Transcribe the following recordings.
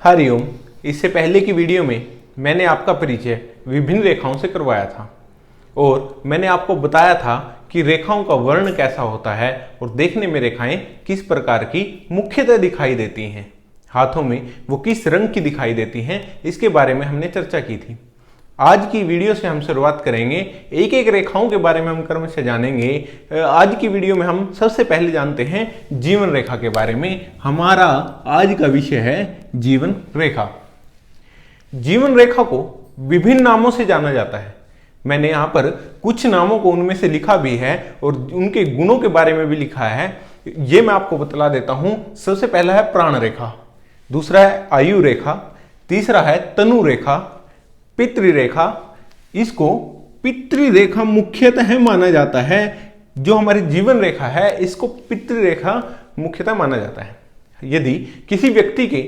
हरिओम। इससे पहले की वीडियो में मैंने आपका परिचय विभिन्न रेखाओं से करवाया था और मैंने आपको बताया था कि रेखाओं का वर्ण कैसा होता है और देखने में रेखाएं किस प्रकार की मुख्यतः दिखाई देती हैं, हाथों में वो किस रंग की दिखाई देती हैं, इसके बारे में हमने चर्चा की थी। आज की वीडियो से हम शुरुआत करेंगे, एक एक रेखाओं के बारे में हम क्रम से जानेंगे। आज की वीडियो में हम सबसे पहले जानते हैं जीवन रेखा के बारे में। हमारा आज का विषय है जीवन रेखा। जीवन रेखा को विभिन्न नामों से जाना जाता है। मैंने यहाँ पर कुछ नामों को उनमें से लिखा भी है और उनके गुणों के बारे में भी लिखा है। ये मैं आपको बतला देता हूं। सबसे पहला है प्राण रेखा, दूसरा है आयु रेखा, तीसरा है तनु रेखा, पितृरेखा। इसको पितृरेखा मुख्यतः माना जाता है। जो हमारी जीवन रेखा है इसको पितृरेखा मुख्यतः माना जाता है। यदि किसी व्यक्ति के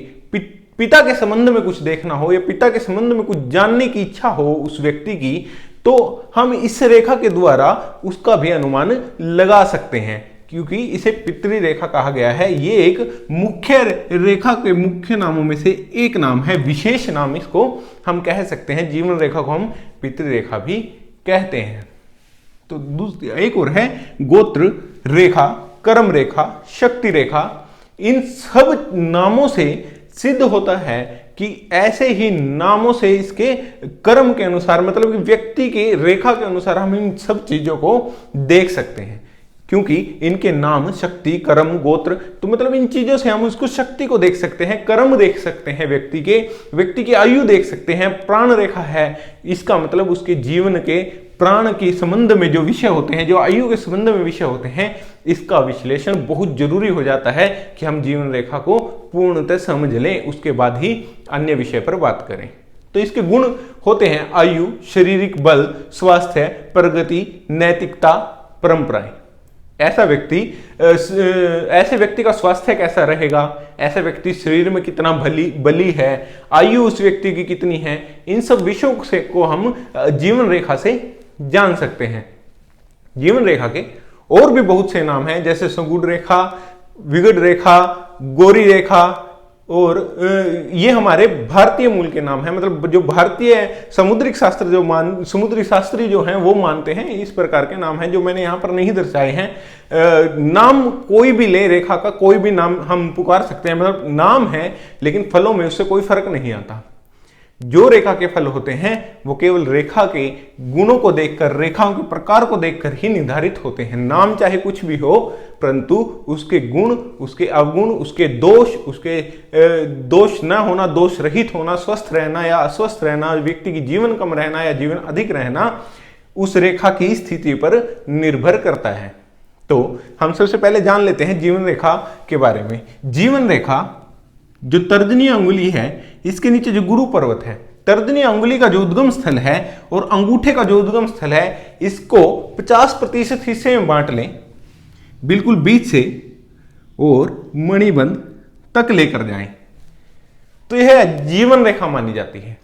पिता के संबंध में कुछ देखना हो या पिता के संबंध में कुछ जानने की इच्छा हो उस व्यक्ति की, तो हम इस रेखा के द्वारा उसका भी अनुमान लगा सकते हैं, क्योंकि इसे पितृरेखा कहा गया है। ये एक मुख्य रेखा के मुख्य नामों में से एक नाम है, विशेष नाम इसको हम कह सकते हैं। जीवन रेखा को हम पितृरेखा भी कहते हैं। तो दूसरी एक और है गोत्र रेखा, कर्म रेखा, शक्ति रेखा। इन सब नामों से सिद्ध होता है कि ऐसे ही नामों से इसके कर्म के अनुसार, मतलब कि व्यक्ति के रेखा के अनुसार हम इन सब चीजों को देख सकते हैं, क्योंकि इनके नाम शक्ति, कर्म, गोत्र, तो मतलब इन चीजों से हम उसको शक्ति को देख सकते हैं, कर्म देख सकते हैं, व्यक्ति की आयु देख सकते हैं। प्राण रेखा है, इसका मतलब उसके जीवन के प्राण के संबंध में जो विषय होते हैं, जो आयु के संबंध में विषय होते हैं, इसका विश्लेषण बहुत जरूरी हो जाता है कि हम जीवन रेखा को पूर्णतः समझ लें, उसके बाद ही अन्य विषय पर बात करें। तो इसके गुण होते हैं आयु, शारीरिक बल, स्वास्थ्य, प्रगति, नैतिकता, परंपराएं। ऐसे व्यक्ति का स्वास्थ्य कैसा रहेगा, ऐसे व्यक्ति शरीर में कितना बली है, आयु उस व्यक्ति की कितनी है, इन सब विषयों से को हम जीवन रेखा से जान सकते हैं। जीवन रेखा के और भी बहुत से नाम हैं, जैसे सगुण रेखा, विगड़ रेखा, गोरी रेखा, और ये हमारे भारतीय मूल के नाम हैं। मतलब जो भारतीय समुद्रिक शास्त्र समुद्री शास्त्री जो हैं वो मानते हैं, इस प्रकार के नाम हैं जो मैंने यहाँ पर नहीं दर्शाए हैं। नाम कोई भी ले, रेखा का कोई भी नाम हम पुकार सकते हैं, मतलब नाम है, लेकिन फलों में उससे कोई फर्क नहीं आता। जो रेखा के फल होते हैं वो केवल रेखा के गुणों को देखकर, रेखाओं के प्रकार को देखकर ही निर्धारित होते हैं। नाम चाहे कुछ भी हो, परंतु उसके गुण, उसके अवगुण, उसके दोष, उसके दोष न होना, दोष रहित होना, स्वस्थ रहना या अस्वस्थ रहना, व्यक्ति की जीवन कम रहना या जीवन अधिक रहना, उस रेखा की स्थिति पर निर्भर करता है। तो हम सबसे पहले जान लेते हैं जीवन रेखा के बारे में। जीवन रेखा जो तर्जनी अंगुली है, इसके नीचे जो गुरु पर्वत है, तर्जनी अंगुली का जो उद्गम स्थल है और अंगूठे का जो उद्गम स्थल है, इसको 50% हिस्से में बांट लें, बिल्कुल बीच से और मणिबंध तक लेकर जाएं, तो यह जीवन रेखा मानी जाती है।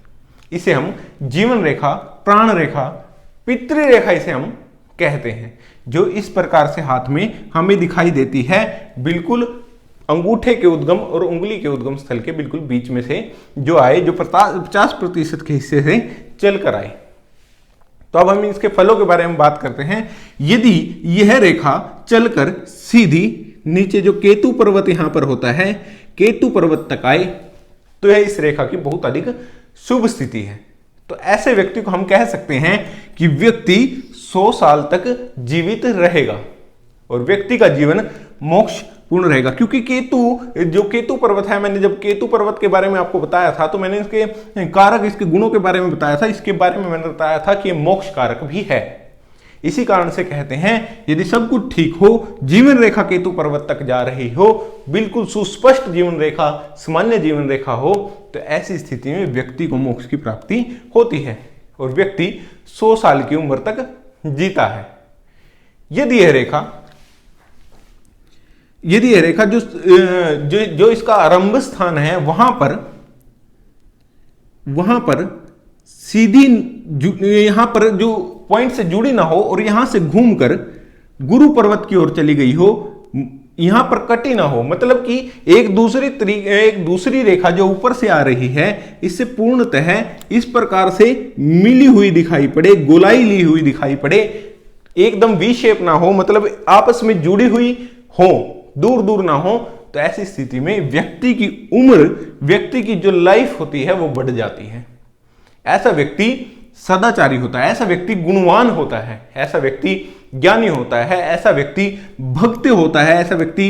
इसे हम जीवन रेखा, प्राण रेखा, पितृरेखा इसे हम कहते हैं, जो इस प्रकार से हाथ में हमें दिखाई देती है, बिल्कुल अंगूठे के उद्गम और उंगली के उद्गम स्थल के बिल्कुल बीच में से जो आए, जो 50% के हिस्से से चलकर आए। तो अब हम इसके फलों के बारे में बात करते हैं। यदि यह रेखा चलकर सीधी नीचे जो केतु पर्वत यहां पर होता है, केतु पर्वत तक आए, तो यह इस रेखा की बहुत अधिक शुभ स्थिति है। तो ऐसे व्यक्ति को हम कह सकते हैं कि व्यक्ति 100 साल तक जीवित रहेगा और व्यक्ति का जीवन मोक्ष पूर्ण रहेगा, क्योंकि केतु पर्वत है, मैंने जब केतु पर्वत के बारे में आपको बताया था तो मैंने इसके कारक, इसके गुणों के बारे में बताया था। इसके बारे में मैंने बताया था कि ये मोक्ष कारक भी है। इसी कारण से कहते हैं यदि सब कुछ ठीक हो, जीवन रेखा केतु पर्वत तक जा रही हो, बिल्कुल सुस्पष्ट जीवन रेखा, सामान्य जीवन रेखा हो, तो ऐसी स्थिति में व्यक्ति को मोक्ष की प्राप्ति होती है और व्यक्ति 100 साल की उम्र तक जीता है। यदि यह रेखा जो इसका आरंभ स्थान है वहां पर सीधी यहां पर जो पॉइंट से जुड़ी ना हो और यहां से घूमकर गुरु पर्वत की ओर चली गई हो, यहां पर कटी ना हो, मतलब कि एक दूसरी रेखा जो ऊपर से आ रही है इससे पूर्णतः इस प्रकार से मिली हुई दिखाई पड़े, गोलाई ली हुई दिखाई पड़े, एकदम वी शेप ना हो, मतलब आपस में जुड़ी हुई हो, दूर दूर ना हो। तो ऐसी स्थिति में व्यक्ति की उम्र, व्यक्ति की जो लाइफ होती है वो बढ़ जाती है। ऐसा व्यक्ति सदाचारी होता है, ऐसा व्यक्ति गुणवान होता है, ऐसा व्यक्ति ज्ञानी होता है, ऐसा व्यक्ति भक्त होता है, ऐसा व्यक्ति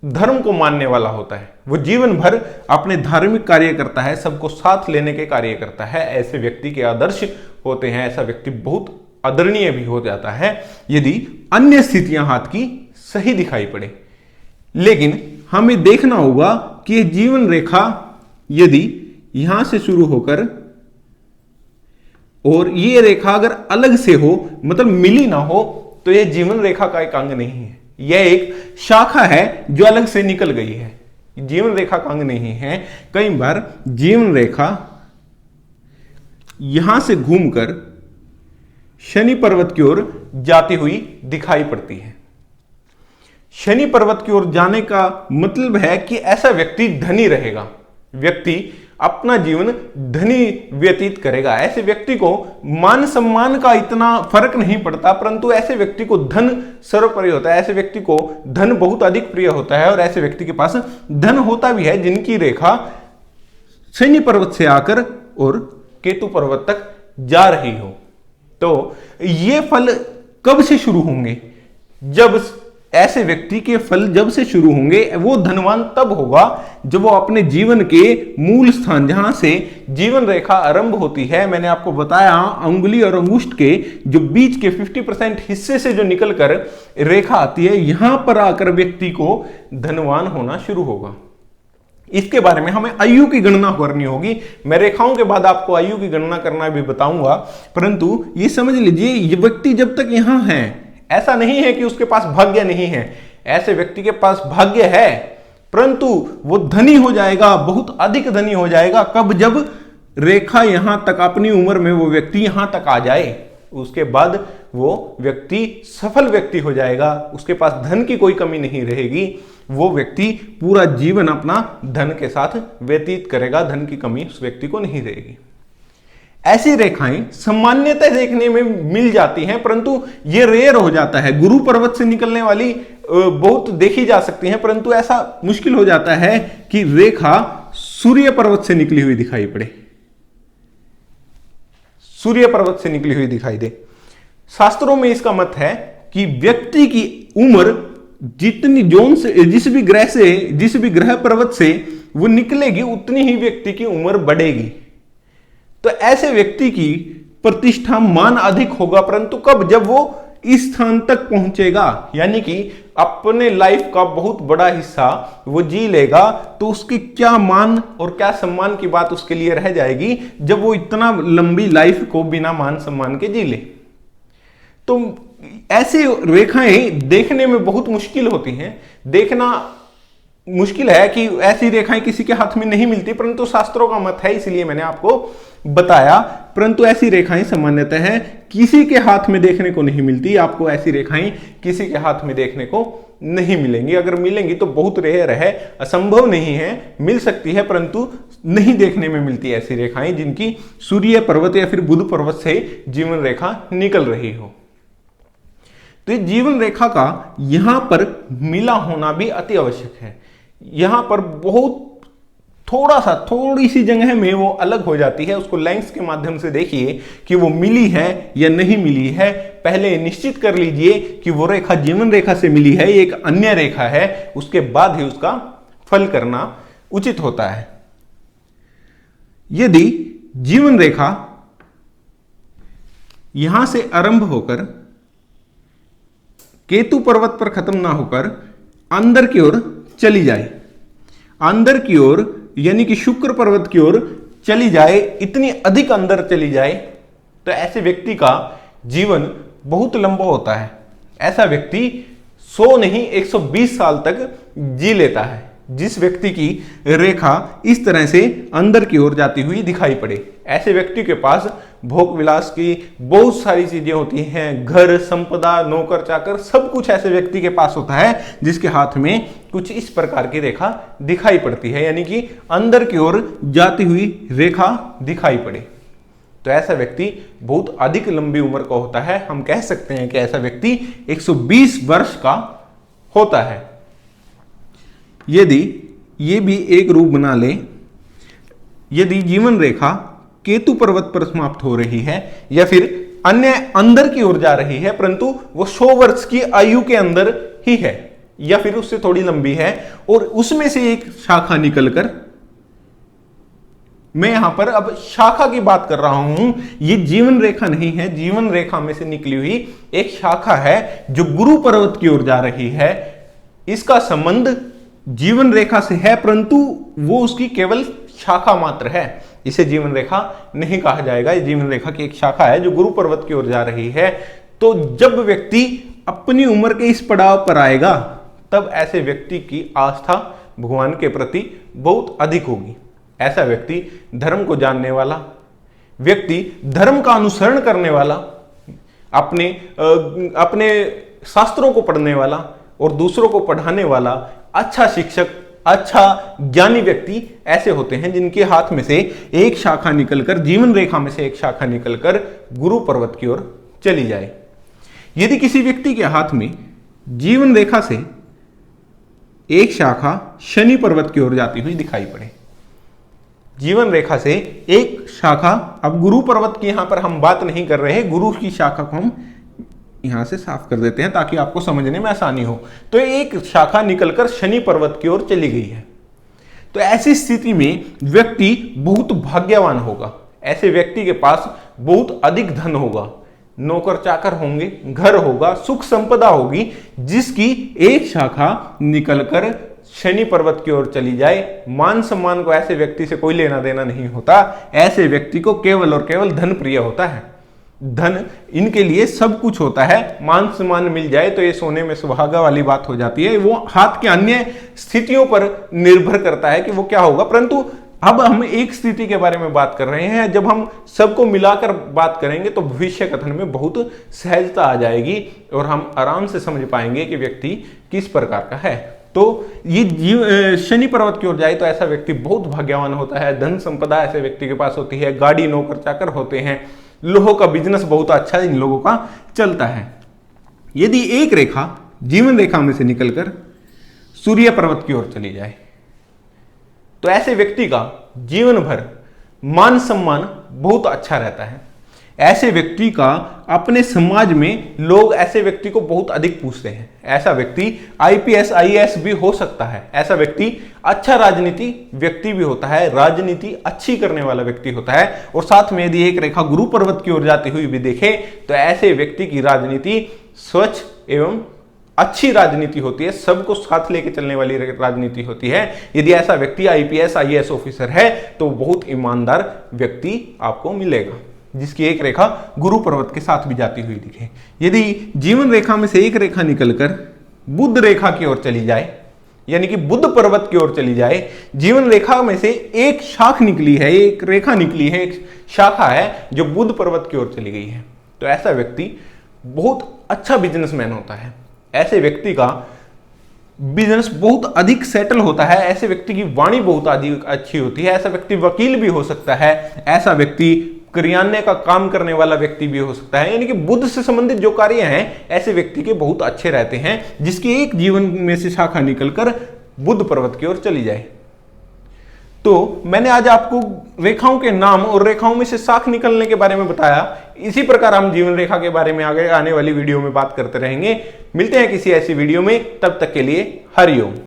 धर्म को मानने वाला होता है, वो जीवन भर अपने धार्मिक कार्य करता है, सबको साथ लेने के कार्य करता है। ऐसे व्यक्ति के आदर्श होते हैं। ऐसा व्यक्ति बहुत आदरणीय भी हो जाता है यदि अन्य स्थितियां हाथ की सही दिखाई पड़े। लेकिन हमें देखना होगा कि यह जीवन रेखा यदि यहां से शुरू होकर और ये रेखा अगर अलग से हो, मतलब मिली ना हो, तो यह जीवन रेखा का एक अंग नहीं है, यह एक शाखा है जो अलग से निकल गई है, जीवन रेखा का अंग नहीं है। कई बार जीवन रेखा यहां से घूमकर शनि पर्वत की ओर जाती हुई दिखाई पड़ती है। शनि पर्वत की ओर जाने का मतलब है कि ऐसा व्यक्ति धनी रहेगा, व्यक्ति अपना जीवन धनी व्यतीत करेगा। ऐसे व्यक्ति को मान सम्मान का इतना फर्क नहीं पड़ता, परंतु ऐसे व्यक्ति को धन सर्वोपरि होता है, ऐसे व्यक्ति को धन बहुत अधिक प्रिय होता है, और ऐसे व्यक्ति के पास धन होता भी है जिनकी रेखा शनि पर्वत से आकर और केतु पर्वत तक जा रही हो। तो ये फल कब से शुरू होंगे? जब ऐसे व्यक्ति के फल जब से शुरू होंगे, वो धनवान तब होगा जब वो अपने जीवन के मूल स्थान जहां से जीवन रेखा आरंभ होती है, मैंने आपको बताया अंगुली और अंगुष्ठ के जो बीच के 50% हिस्से से जो निकलकर रेखा आती है, यहां पर आकर व्यक्ति को धनवान होना शुरू होगा। इसके बारे में हमें आयु की गणना करनी होगी। मैं रेखाओं के बाद आपको आयु की गणना करना भी बताऊंगा, परंतु ये समझ लीजिए ये व्यक्ति जब तक यहां है, ऐसा नहीं है कि उसके पास भाग्य नहीं है, ऐसे व्यक्ति के पास भाग्य है, परंतु वो धनी हो जाएगा, बहुत अधिक धनी हो जाएगा कब? जब रेखा यहां तक, अपनी उम्र में वो व्यक्ति यहां तक आ जाए, उसके बाद वो व्यक्ति सफल व्यक्ति हो जाएगा, उसके पास धन की कोई कमी नहीं रहेगी, वो व्यक्ति पूरा जीवन अपना धन के साथ व्यतीत करेगा, धन की कमी उस व्यक्ति को नहीं रहेगी। ऐसी रेखाएं सामान्यतः देखने में मिल जाती हैं, परंतु ये रेयर हो जाता है। गुरु पर्वत से निकलने वाली बहुत देखी जा सकती हैं, परंतु ऐसा मुश्किल हो जाता है कि रेखा सूर्य पर्वत से निकली हुई दिखाई पड़े, सूर्य पर्वत से निकली हुई दिखाई दे। शास्त्रों में इसका मत है कि व्यक्ति की उम्र जितनी जोन से, जिस भी ग्रह पर्वत से वो निकलेगी, उतनी ही व्यक्ति की उम्र बढ़ेगी। तो ऐसे व्यक्ति की प्रतिष्ठा, मान अधिक होगा, परंतु कब? जब वो इस स्थान तक पहुंचेगा, यानी कि अपने लाइफ का बहुत बड़ा हिस्सा वो जी लेगा, तो उसकी क्या मान और क्या सम्मान की बात उसके लिए रह जाएगी जब वो इतना लंबी लाइफ को बिना मान सम्मान के जी ले। तो ऐसे रेखाएं देखने में बहुत मुश्किल होती हैं, देखना मुश्किल है कि ऐसी रेखाएं किसी के हाथ में नहीं मिलती, परंतु शास्त्रों का मत है, इसलिए मैंने आपको बताया। परंतु ऐसी रेखाएं सामान्यतः है किसी के हाथ में देखने को नहीं मिलती, आपको ऐसी रेखाएं किसी के हाथ में देखने को नहीं मिलेंगी। अगर मिलेंगी तो बहुत रेयर है, असंभव नहीं है, मिल सकती है, परंतु नहीं देखने में मिलती ऐसी रेखाएं जिनकी सूर्य पर्वत या फिर बुध पर्वत से जीवन रेखा निकल रही हो। तो जीवन रेखा का यहां पर मिला होना भी अति आवश्यक है। यहां पर बहुत थोड़ी सी जगह में वो अलग हो जाती है, उसको लेंस के माध्यम से देखिए कि वो मिली है या नहीं मिली है। पहले निश्चित कर लीजिए कि वो रेखा जीवन रेखा से मिली है, एक अन्य रेखा है, उसके बाद ही उसका फल करना उचित होता है। यदि जीवन रेखा यहां से आरंभ होकर केतु पर्वत पर खत्म ना होकर अंदर की ओर चली जाए, अंदर की ओर यानी कि शुक्र पर्वत की ओर चली जाए, इतनी अधिक अंदर चली जाए, तो ऐसे व्यक्ति का जीवन बहुत लंबा होता है। ऐसा व्यक्ति 100 नहीं 120 साल तक जी लेता है, जिस व्यक्ति की रेखा इस तरह से अंदर की ओर जाती हुई दिखाई पड़े। ऐसे व्यक्ति के पास भोग विलास की बहुत सारी चीजें होती हैं, घर, संपदा, नौकर चाकर, सब कुछ ऐसे व्यक्ति के पास होता है जिसके हाथ में कुछ इस प्रकार की रेखा दिखाई पड़ती है, यानी कि अंदर की ओर जाती हुई रेखा दिखाई पड़े। तो ऐसा व्यक्ति बहुत अधिक लंबी उम्र का होता है। हम कह सकते हैं कि ऐसा व्यक्ति 120 वर्ष का होता है। यदि ये भी एक रूप बना ले, यदि जीवन रेखा केतु पर्वत पर समाप्त हो रही है या फिर अन्य अंदर की ओर जा रही है, परंतु वो 100 वर्ष की आयु के अंदर ही है या फिर उससे थोड़ी लंबी है, और उसमें से एक शाखा निकलकर, मैं यहां पर अब शाखा की बात कर रहा हूं, ये जीवन रेखा नहीं है, जीवन रेखा में से निकली हुई एक शाखा है जो गुरु पर्वत की ओर जा रही है। इसका संबंध जीवन रेखा से है, परंतु वो उसकी केवल शाखा मात्र है, इसे जीवन रेखा नहीं कहा जाएगा। ये जीवन रेखा की एक शाखा है जो गुरु पर्वत की ओर जा रही है। तो जब व्यक्ति अपनी उम्र के इस पड़ाव पर आएगा, तब ऐसे व्यक्ति की आस्था भगवान के प्रति बहुत अधिक होगी। ऐसा व्यक्ति धर्म को जानने वाला व्यक्ति, धर्म का अनुसरण करने वाला, अपने शास्त्रों को पढ़ने वाला और दूसरों को पढ़ाने वाला, अच्छा शिक्षक, अच्छा ज्ञानी व्यक्ति ऐसे होते हैं जिनके हाथ में से एक शाखा निकलकर, जीवन रेखा में से एक शाखा निकलकर गुरु पर्वत की ओर चली जाए। यदि किसी व्यक्ति के हाथ में जीवन रेखा से एक शाखा शनि पर्वत की ओर जाती हुई दिखाई पड़े, जीवन रेखा से एक शाखा, अब गुरु पर्वत की यहां पर हम बात नहीं कर रहे हैं, गुरु की शाखा को हम यहां से साफ कर देते हैं ताकि आपको समझने में आसानी हो। तो एक शाखा निकलकर शनि पर्वत की ओर चली गई है। तो ऐसी स्थिति में व्यक्ति बहुत भाग्यवान होगा। ऐसे व्यक्ति के पास बहुत अधिक धन होगा, नौकर चाकर होंगे, घर होगा, सुख संपदा होगी, जिसकी एक शाखा निकलकर शनि पर्वत की ओर चली जाए। मान सम्मान को ऐसे व्यक्ति से कोई लेना देना नहीं होता। ऐसे व्यक्ति को केवल और केवल धन प्रिय होता है। धन इनके लिए सब कुछ होता है। मान सम्मान मिल जाए तो ये सोने में सुहागा वाली बात हो जाती है। वो हाथ के अन्य स्थितियों पर निर्भर करता है कि वो क्या होगा। परंतु अब हम एक स्थिति के बारे में बात कर रहे हैं। जब हम सबको मिलाकर बात करेंगे तो भविष्य कथन में बहुत सहजता आ जाएगी और हम आराम से समझ पाएंगे कि व्यक्ति किस प्रकार का है। तो ये शनि पर्वत की ओर जाए तो ऐसा व्यक्ति बहुत भाग्यवान होता है। धन संपदा ऐसे व्यक्ति के पास होती है, गाड़ी, नौकर चाकर होते हैं, लोगों का बिजनेस बहुत अच्छा इन लोगों का चलता है। यदि एक रेखा जीवन रेखा में से निकलकर सूर्य पर्वत की ओर चली जाए तो ऐसे व्यक्ति का जीवन भर मान सम्मान बहुत अच्छा रहता है। ऐसे व्यक्ति का अपने समाज में लोग ऐसे व्यक्ति को बहुत अधिक पूछते हैं। ऐसा व्यक्ति IPS IAS भी हो सकता है। ऐसा व्यक्ति अच्छा राजनीति व्यक्ति भी होता है, राजनीति अच्छी करने वाला व्यक्ति होता है। और साथ में यदि एक रेखा गुरु पर्वत की ओर जाती हुई भी देखे तो ऐसे व्यक्ति की राजनीति स्वच्छ एवं अच्छी राजनीति होती है, सबको साथ लेके चलने वाली राजनीति होती है। यदि ऐसा व्यक्ति IPS IAS ऑफिसर है तो बहुत ईमानदार व्यक्ति आपको मिलेगा, जिसकी एक रेखा गुरु पर्वत के साथ भी जाती हुई दिखे। यदि जीवन रेखा में से एक रेखा निकलकर बुध रेखा की ओर चली जाए, यानी कि बुध पर्वत की ओर चली जाए, जीवन रेखा में से एक शाख निकली है, एक रेखा निकली है, एक शाखा है जो बुध पर्वत की ओर चली गई है, तो ऐसा व्यक्ति बहुत अच्छा बिजनेसमैन होता है। ऐसे व्यक्ति का बिजनेस बहुत अधिक सेटल होता है। ऐसे व्यक्ति की वाणी बहुत अधिक अच्छी होती है। ऐसा व्यक्ति वकील भी हो सकता है। ऐसा व्यक्ति करियाने का काम करने वाला व्यक्ति भी हो सकता है। यानी कि बुध से संबंधित जो कार्य हैं ऐसे व्यक्ति के बहुत अच्छे रहते हैं, जिसकी एक जीवन में से शाखा निकलकर बुध पर्वत की ओर चली जाए। तो मैंने आज आपको रेखाओं के नाम और रेखाओं में से शाख निकलने के बारे में बताया। इसी प्रकार हम जीवन रेखा के बारे में आगे आने वाली वीडियो में बात करते रहेंगे। मिलते हैं किसी ऐसी वीडियो में, तब तक के लिए हरिओम।